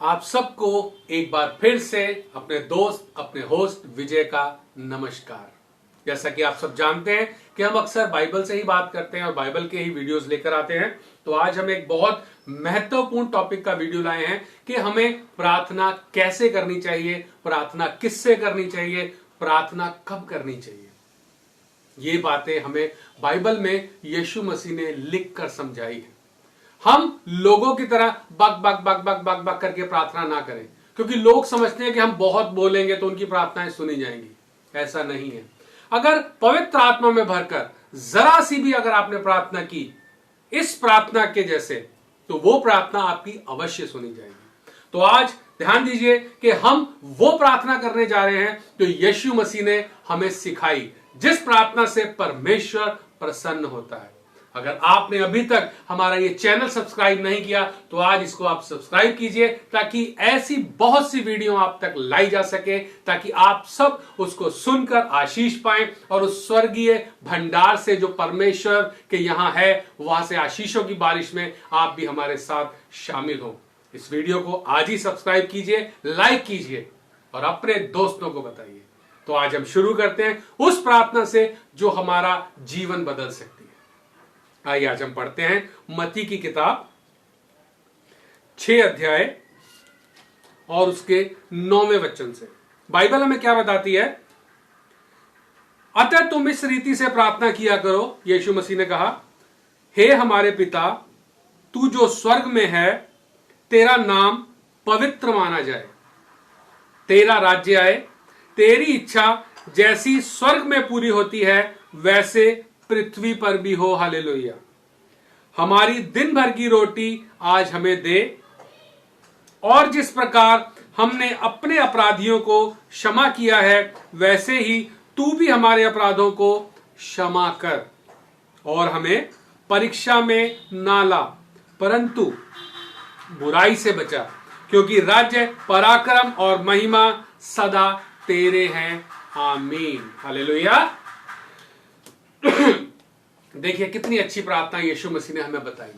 आप सबको एक बार फिर से अपने दोस्त अपने होस्ट विजय का नमस्कार। जैसा कि आप सब जानते हैं कि हम अक्सर बाइबल से ही बात करते हैं और बाइबल के ही वीडियोस लेकर आते हैं। तो आज हम एक बहुत महत्वपूर्ण टॉपिक का वीडियो लाए हैं कि हमें प्रार्थना कैसे करनी चाहिए, प्रार्थना किससे करनी चाहिए, प्रार्थना कब करनी चाहिए। ये बातें हमें बाइबल में यीशु मसीह ने लिख कर समझाई है। हम लोगों की तरह बक बक बक बक बक बक करके प्रार्थना ना करें, क्योंकि लोग समझते हैं कि हम बहुत बोलेंगे तो उनकी प्रार्थनाएं सुनी जाएंगी। ऐसा नहीं है। अगर पवित्र आत्मा में भरकर जरा सी भी अगर आपने प्रार्थना की इस प्रार्थना के जैसे, तो वो प्रार्थना आपकी अवश्य सुनी जाएगी। तो आज ध्यान दीजिए कि हम वो प्रार्थना करने जा रहे हैं जो यीशु मसीह ने हमें सिखाई, जिस प्रार्थना से परमेश्वर प्रसन्न होता है। अगर आपने अभी तक हमारा ये चैनल सब्सक्राइब नहीं किया तो आज इसको आप सब्सक्राइब कीजिए, ताकि ऐसी बहुत सी वीडियो आप तक लाई जा सके, ताकि आप सब उसको सुनकर आशीष पाएं और उस स्वर्गीय भंडार से जो परमेश्वर के यहां है, वहां से आशीषों की बारिश में आप भी हमारे साथ शामिल हो। इस वीडियो को आज ही सब्सक्राइब कीजिए, लाइक कीजिए और अपने दोस्तों को बताइए। तो आज हम शुरू करते हैं उस प्रार्थना से जो हमारा जीवन बदल सकती है। आइए आज हम पढ़ते हैं मत्ती की किताब 6 अध्याय और उसके 9वें वचन से। बाइबल हमें क्या बताती है? अतः तुम इस रीति से प्रार्थना किया करो, यीशु मसीह ने कहा, हे हमारे पिता, तू जो स्वर्ग में है, तेरा नाम पवित्र माना जाए, तेरा राज्य आए, तेरी इच्छा जैसी स्वर्ग में पूरी होती है वैसे पृथ्वी पर भी हो। हालेलुया। हमारी दिन भर की रोटी आज हमें दे, और जिस प्रकार हमने अपने अपराधियों को क्षमा किया है वैसे ही तू भी हमारे अपराधों को क्षमा कर, और हमें परीक्षा में ना ला, परंतु बुराई से बचा, क्योंकि राज्य, पराक्रम और महिमा सदा तेरे हैं। आमीन। हालेलुया। देखिए कितनी अच्छी प्रार्थना यीशु मसीह ने हमें बताई।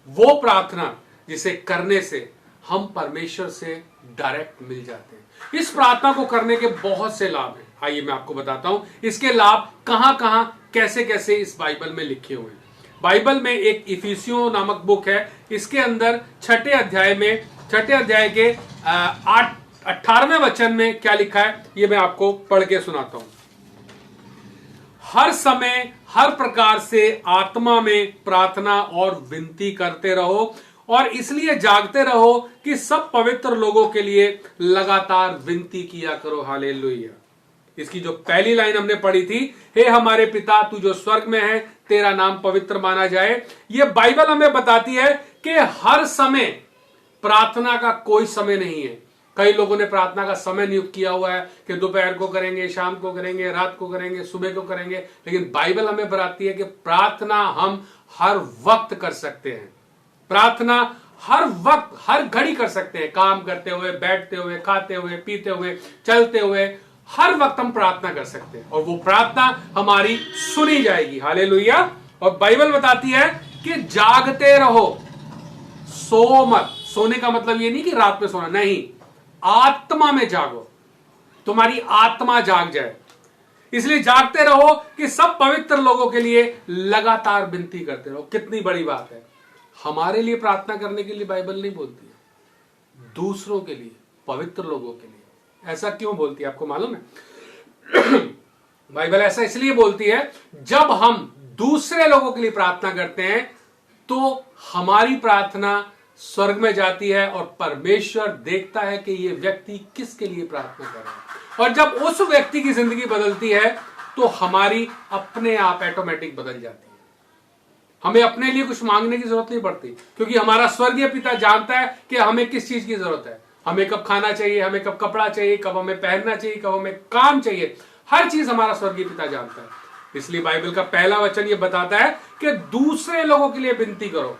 वो प्रार्थना जिसे करने से हम परमेश्वर से डायरेक्ट मिल जाते हैं। इस प्रार्थना को करने के बहुत से लाभ हैं। आइए मैं आपको बताता हूं इसके लाभ कहां कहां कैसे कैसे इस बाइबल में लिखे हुए हैं। बाइबल में एक इफिसियों नामक बुक है, इसके अंदर 6 अध्याय के 18वें वचन में क्या लिखा है, ये मैं आपको पढ़ के सुनाता हूं। हर समय हर प्रकार से आत्मा में प्रार्थना और विनती करते रहो, और इसलिए जागते रहो कि सब पवित्र लोगों के लिए लगातार विनती किया करो। हालेलुया। इसकी जो पहली लाइन हमने पढ़ी थी, हे हमारे पिता तू जो स्वर्ग में है, तेरा नाम पवित्र माना जाए, ये बाइबल हमें बताती है कि हर समय प्रार्थना का कोई समय नहीं है। कई लोगों ने प्रार्थना का समय नियुक्त किया हुआ है कि दोपहर को करेंगे, शाम को करेंगे, रात को करेंगे, सुबह को करेंगे, लेकिन बाइबल हमें बताती है कि प्रार्थना हम हर वक्त कर सकते हैं। प्रार्थना हर वक्त हर घड़ी कर सकते हैं, काम करते हुए, बैठते हुए, खाते हुए, पीते हुए, चलते हुए, हर वक्त हम प्रार्थना कर सकते हैं और वो प्रार्थना हमारी सुनी जाएगी। हालेलुया। और बाइबल बताती है कि जागते रहो, सो मत। सोने का मतलब ये नहीं कि रात में सोना, नहीं, आत्मा में जागो, तुम्हारी आत्मा जाग जाए। इसलिए जागते रहो कि सब पवित्र लोगों के लिए लगातार विनती करते रहो। कितनी बड़ी बात है। हमारे लिए प्रार्थना करने के लिए बाइबल नहीं बोलती है, दूसरों के लिए, पवित्र लोगों के लिए। ऐसा क्यों बोलती है, आपको मालूम है? बाइबल ऐसा इसलिए बोलती है, जब हम दूसरे लोगों के लिए प्रार्थना करते हैं तो हमारी प्रार्थना स्वर्ग में जाती है और परमेश्वर देखता है कि ये व्यक्ति किसके लिए प्रार्थना कर रहा है। और जब उस व्यक्ति की जिंदगी बदलती है तो हमारी अपने आप ऑटोमेटिक बदल जाती है। हमें अपने लिए कुछ मांगने की जरूरत नहीं पड़ती, क्योंकि हमारा स्वर्गीय पिता जानता है कि हमें किस चीज की जरूरत है। हमें कब खाना चाहिए, हमें कब कपड़ा चाहिए, कब हमें पहनना चाहिए, कब हमें काम चाहिए, हर चीज हमारा स्वर्गीय पिता जानता है। इसलिए बाइबल का पहला वचन यह बताता है कि दूसरे लोगों के लिए विनती करो,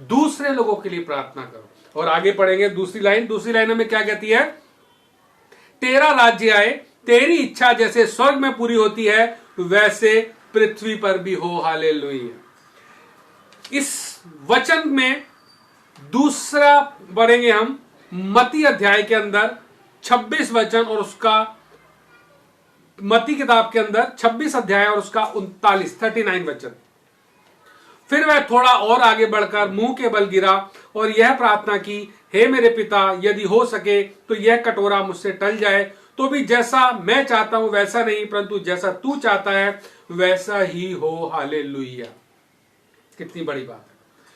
दूसरे लोगों के लिए प्रार्थना करो। और आगे पढ़ेंगे दूसरी लाइन हमें क्या कहती है? तेरा राज्य आए, तेरी इच्छा जैसे स्वर्ग में पूरी होती है वैसे पृथ्वी पर भी हो। हालेलुया। इस वचन में दूसरा पढ़ेंगे हम मत्ती अध्याय के अंदर 26 वचन और उसका, मत्ती किताब के अंदर 26 अध्याय और उसका 39 वचन। फिर वह थोड़ा और आगे बढ़कर मुंह के बल गिरा और यह प्रार्थना की, हे मेरे पिता, यदि हो सके तो यह कटोरा मुझसे टल जाए, तो भी जैसा मैं चाहता हूं वैसा नहीं, परंतु जैसा तू चाहता है वैसा ही हो। हालेलुया। कितनी बड़ी बात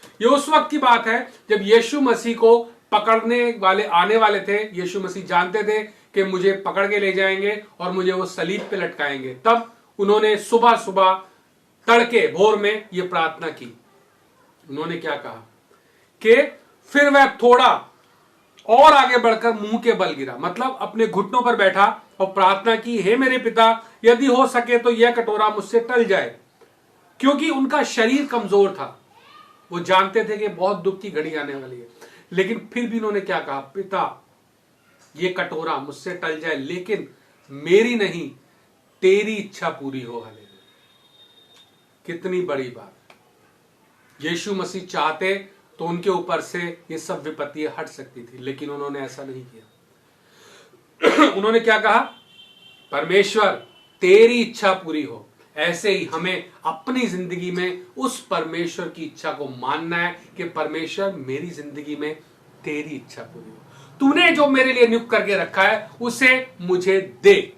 है। ये उस वक्त की बात है जब यीशु मसीह को पकड़ने वाले आने वाले थे। यीशु मसीह जानते थे कि मुझे पकड़ के ले जाएंगे और मुझे वो सलीब पे लटकाएंगे। तब उन्होंने सुबह सुबह तड़के भोर में ये प्रार्थना की। उन्होंने क्या कहा कि फिर वह थोड़ा और आगे बढ़कर मुंह के बल गिरा, मतलब अपने घुटनों पर बैठा और प्रार्थना की, हे मेरे पिता, यदि हो सके तो यह कटोरा मुझसे टल जाए। क्योंकि उनका शरीर कमजोर था, वो जानते थे कि बहुत दुख की घड़ी आने वाली है, लेकिन फिर भी उन्होंने क्या कहा, पिता ये कटोरा मुझसे टल जाए, लेकिन मेरी नहीं तेरी इच्छा पूरी हो। हालेलुया। कितनी बड़ी बात। यीशु मसीह चाहते तो उनके ऊपर से ये सब विपत्तियां हट सकती थी, लेकिन उन्होंने ऐसा नहीं किया। उन्होंने क्या कहा, परमेश्वर तेरी इच्छा पूरी हो। ऐसे ही हमें अपनी जिंदगी में उस परमेश्वर की इच्छा को मानना है कि परमेश्वर मेरी जिंदगी में तेरी इच्छा पूरी हो। तूने जो मेरे लिए नियुक्त करके रखा है उसे मुझे दे,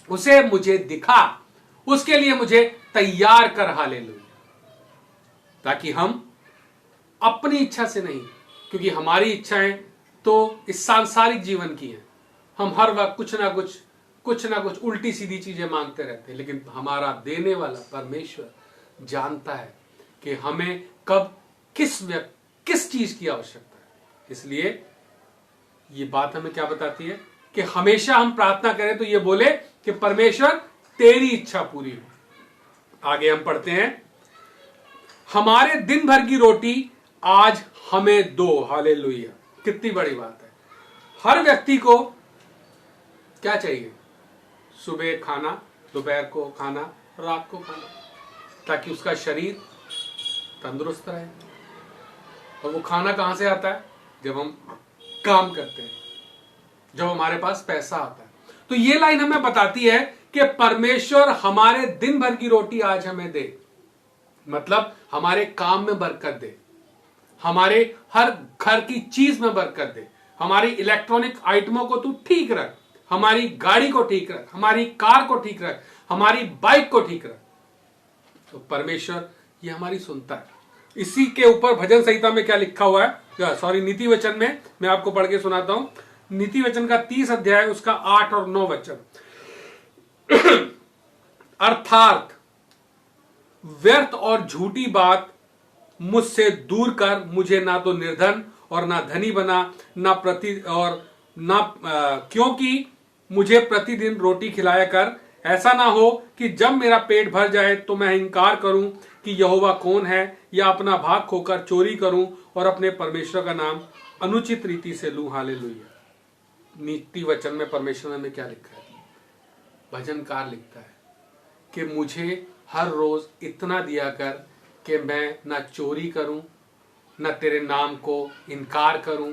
उसे मुझे दिखा, उसके लिए मुझे तैयार कर। हालेलुया। ताकि हम अपनी इच्छा से नहीं, क्योंकि हमारी इच्छाएं तो इस सांसारिक जीवन की हैं। हम हर वक्त कुछ ना कुछ उल्टी सीधी चीजें मांगते रहते हैं, लेकिन हमारा देने वाला परमेश्वर जानता है कि हमें कब किस चीज की आवश्यकता है। इसलिए ये बात हमें क्या बताती है कि हमेशा हम प्रार्थना करें तो ये बोले कि परमेश्वर तेरी इच्छा पूरी हो। आगे हम पढ़ते हैं, हमारे दिन भर की रोटी आज हमें दो। हालेलुया। कितनी बड़ी बात है। हर व्यक्ति को क्या चाहिए, सुबह खाना, दोपहर को खाना, रात को खाना, ताकि उसका शरीर तंदुरुस्त रहे। और वो खाना कहां से आता है, जब हम काम करते हैं, जब हमारे पास पैसा आता है। तो ये लाइन हमें बताती है कि परमेश्वर हमारे दिन भर की रोटी आज हमें दे, मतलब हमारे काम में बरकत दे, हमारे हर घर की चीज में बरकत दे, हमारी इलेक्ट्रॉनिक आइटमों को तू ठीक रख, हमारी गाड़ी को ठीक रख, हमारी कार को ठीक रख, हमारी बाइक को ठीक रख। तो परमेश्वर ये हमारी सुनता है। इसी के ऊपर भजन संहिता में क्या लिखा हुआ है, सॉरी नीति वचन में, मैं आपको पढ़ के सुनाता हूं। नीति वचन का 30 अध्याय उसका 8 और 9 वचन। अर्थात व्यर्थ और झूठी बात मुझसे दूर कर, मुझे ना तो निर्धन और ना धनी बना, क्योंकि मुझे प्रतिदिन रोटी खिलाया कर। ऐसा ना हो कि जब मेरा पेट भर जाए तो मैं इनकार करूं कि यहोवा कौन है, या अपना भाग खोकर चोरी करूं और अपने परमेश्वर का नाम अनुचित रीति से लूं। हालेलुया। नीति वचन में परमेश्वर ने क्या लिखा है, भजनकार लिखता है कि मुझे हर रोज इतना दिया कर कि मैं ना चोरी करूं, ना तेरे नाम को इनकार करूं,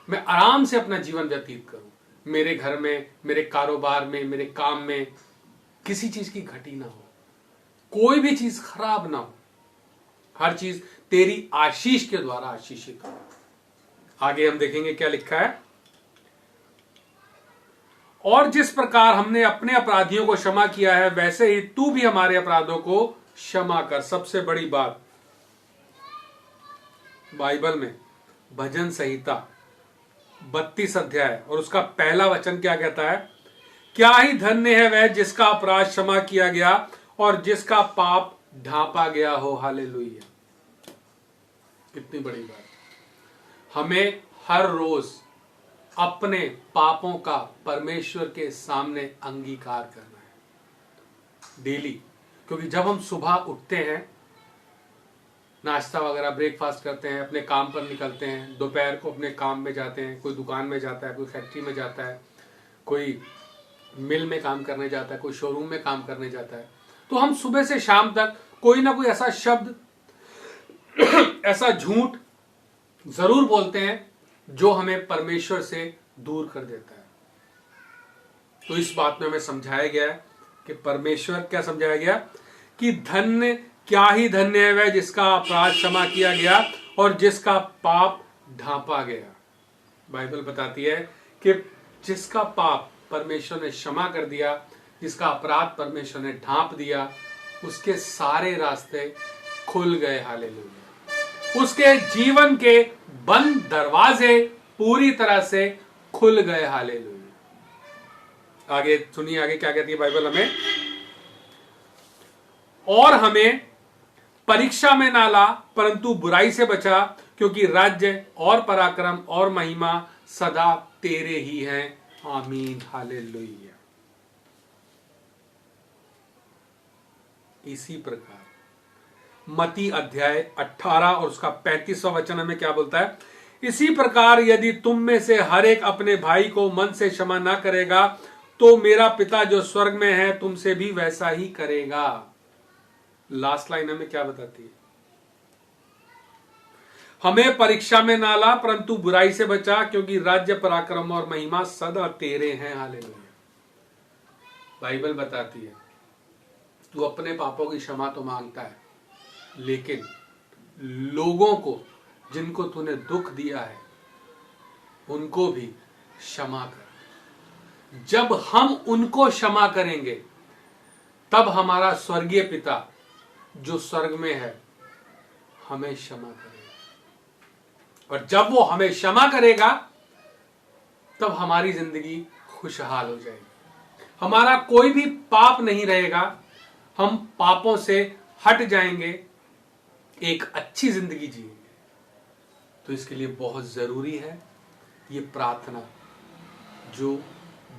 मैं आराम से अपना जीवन व्यतीत करूं। मेरे घर में, मेरे कारोबार में, मेरे काम में किसी चीज की घटी ना हो, कोई भी चीज खराब ना हो, हर चीज तेरी आशीष के द्वारा आशीषित हो। आगे हम देखेंगे क्या लिखा है, और जिस प्रकार हमने अपने अपराधियों को क्षमा किया है, वैसे ही तू भी हमारे अपराधों को क्षमा कर। सबसे बड़ी बात बाइबल में भजन संहिता 32 अध्याय और उसका पहला वचन क्या कहता है, क्या ही धन्य है वह जिसका अपराध क्षमा किया गया और जिसका पाप ढांपा गया हो। हालेलुया। कितनी बड़ी बात। हमें हर रोज अपने पापों का परमेश्वर के सामने अंगीकार करना है, डेली। क्योंकि जब हम सुबह उठते हैं, नाश्ता वगैरह ब्रेकफास्ट करते हैं, अपने काम पर निकलते हैं, दोपहर को अपने काम में जाते हैं, कोई दुकान में जाता है, कोई फैक्ट्री में जाता है, कोई मिल में काम करने जाता है, कोई शोरूम में काम करने जाता है, तो हम सुबह से शाम तक कोई ना कोई ऐसा शब्द ऐसा झूठ जरूर बोलते हैं जो हमें परमेश्वर से दूर कर देता है। तो इस बात में हमें समझाया गया है कि परमेश्वर, क्या समझाया गया कि धन्य, क्या ही धन्य है वह जिसका अपराध क्षमा किया गया और जिसका पाप ढांपा गया। बाइबल बताती है कि जिसका पाप परमेश्वर ने क्षमा कर दिया, जिसका अपराध परमेश्वर ने ढांप दिया, उसके सारे रास्ते खुल गए। हालेलुया। उसके जीवन के बंद दरवाजे पूरी तरह से खुल गए। हालेलुया। आगे सुनिए, आगे क्या कहती है बाइबल हमें। और हमें परीक्षा में ना ला, परंतु बुराई से बचा, क्योंकि राज्य और पराक्रम और महिमा सदा तेरे ही हैं। आमीन। हालेलुया। इसी प्रकार मत्ती अध्याय 18 और उसका 35वां वचन हमें क्या बोलता है। इसी प्रकार यदि तुम में से हर एक अपने भाई को मन से क्षमा ना करेगा, तो मेरा पिता जो स्वर्ग में है तुमसे भी वैसा ही करेगा। लास्ट लाइन हमें क्या बताती है। हमें परीक्षा में ना ला, परंतु बुराई से बचा, क्योंकि राज्य, पराक्रम और महिमा सदा तेरे हैं। हालेलुया। बाइबल बताती है तू अपने पापों की क्षमा तो मांगता है, लेकिन लोगों को जिनको तूने दुख दिया है उनको भी क्षमा कर। जब हम उनको क्षमा करेंगे तब हमारा स्वर्गीय पिता जो स्वर्ग में है हमें क्षमा करेगा, और जब वो हमें क्षमा करेगा तब हमारी जिंदगी खुशहाल हो जाएगी। हमारा कोई भी पाप नहीं रहेगा, हम पापों से हट जाएंगे, एक अच्छी जिंदगी जिएंगे। तो इसके लिए बहुत जरूरी है ये प्रार्थना जो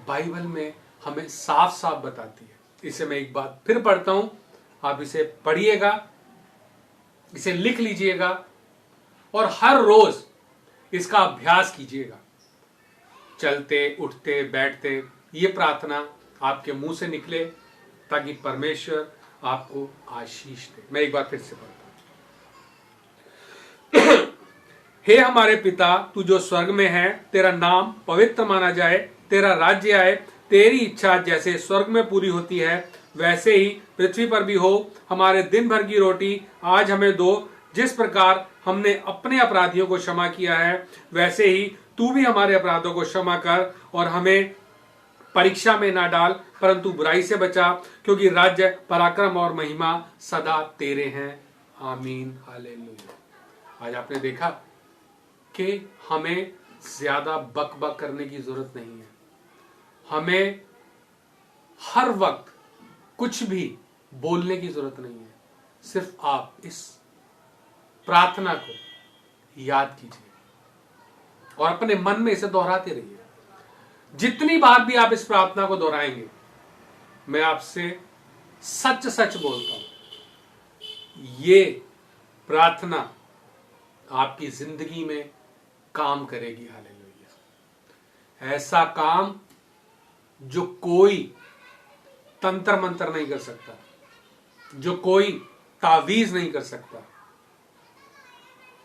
बाइबल में हमें साफ साफ बताती है। इसे मैं एक बार फिर पढ़ता हूं, आप इसे पढ़िएगा, इसे लिख लीजिएगा और हर रोज इसका अभ्यास कीजिएगा। चलते, उठते, बैठते ये प्रार्थना आपके मुंह से निकले, ताकि परमेश्वर आपको आशीष दे। मैं एक बार फिर से पढ़ता हूं। हे हमारे पिता, तू जो स्वर्ग में है, तेरा नाम पवित्र माना जाए, तेरा राज्य आए, तेरी इच्छा जैसे स्वर्ग में पूरी होती है वैसे ही पृथ्वी पर भी हो। हमारे दिन भर की रोटी आज हमें दो, जिस प्रकार हमने अपने अपराधियों को क्षमा किया है वैसे ही तू भी हमारे अपराधों को क्षमा कर, और हमें परीक्षा में ना डाल, परंतु बुराई से बचा, क्योंकि राज्य, पराक्रम और महिमा सदा तेरे हैं। आमीन। हालेलुया। आज आपने देखा कि हमें ज्यादा बक बक करने की जरूरत नहीं है। हमें हर वक्त कुछ भी बोलने की जरूरत नहीं है। सिर्फ आप इस प्रार्थना को याद कीजिए और अपने मन में इसे दोहराते रहिए। जितनी बार भी आप इस प्रार्थना को दोहराएंगे, मैं आपसे सच सच बोलता हूं, ये प्रार्थना आपकी जिंदगी में काम करेगी। हालेलुया। ऐसा काम जो कोई तंत्र मंत्र नहीं कर सकता, जो कोई तावीज नहीं कर सकता।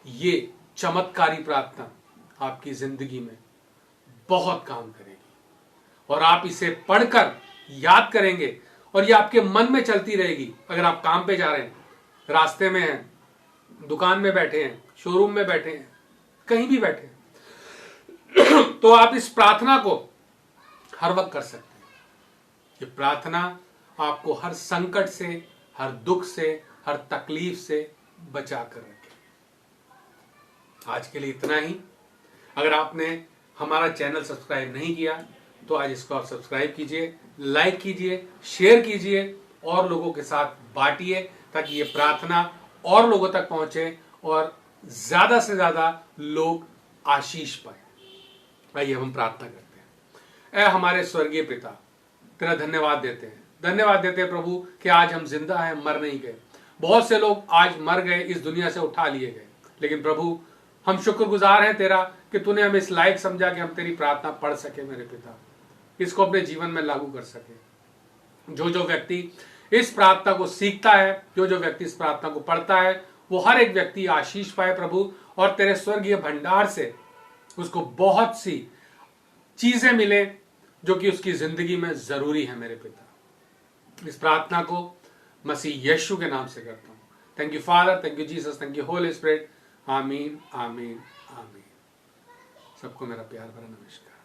ये चमत्कारी प्रार्थना आपकी जिंदगी में बहुत काम करेगी, और आप इसे पढ़कर याद करेंगे और ये आपके मन में चलती रहेगी। अगर आप काम पे जा रहे हैं, रास्ते में हैं, दुकान में बैठे हैं, शोरूम में बैठे हैं, कहीं भी बैठे हैं, तो आप इस प्रार्थना को हर वक्त कर सकते हैं। ये प्रार्थना आपको हर संकट से, हर दुख से, हर तकलीफ से बचा कर रखे। आज के लिए इतना ही। अगर आपने हमारा चैनल सब्सक्राइब नहीं किया तो आज इसको आप सब्सक्राइब कीजिए, लाइक कीजिए, शेयर कीजिए और लोगों के साथ बांटिए, ताकि ये प्रार्थना और लोगों तक पहुंचे और ज्यादा से ज्यादा लोग आशीष पाए। आइए हम प्रार्थना करते हैं। ऐ हमारे स्वर्गीय पिता, तेरा धन्यवाद देते हैं, धन्यवाद देते हैं प्रभु कि आज हम जिंदा हैं, मर नहीं गए। बहुत से लोग आज मर गए, इस दुनिया से उठा लिए गए, लेकिन प्रभु हम शुक्रगुजार हैं तेरा कि तूने हमें इस लायक समझा कि हम तेरी प्रार्थना पढ़ सके। मेरे पिता, इसको अपने जीवन में लागू कर सके। जो जो व्यक्ति इस प्रार्थना को सीखता है, जो जो व्यक्ति इस प्रार्थना को पढ़ता है, वो हर एक व्यक्ति आशीष पाए प्रभु, और तेरे स्वर्गीय भंडार से उसको बहुत सी चीजें मिले जो कि उसकी जिंदगी में जरूरी है। मेरे पिता, इस प्रार्थना को मसीह यीशु के नाम से करता हूं। Thank you father, thank you Jesus, thank you Holi spirit. आमीन, आमीन, आमीन। सबको मेरा प्यार भरा नमस्कार।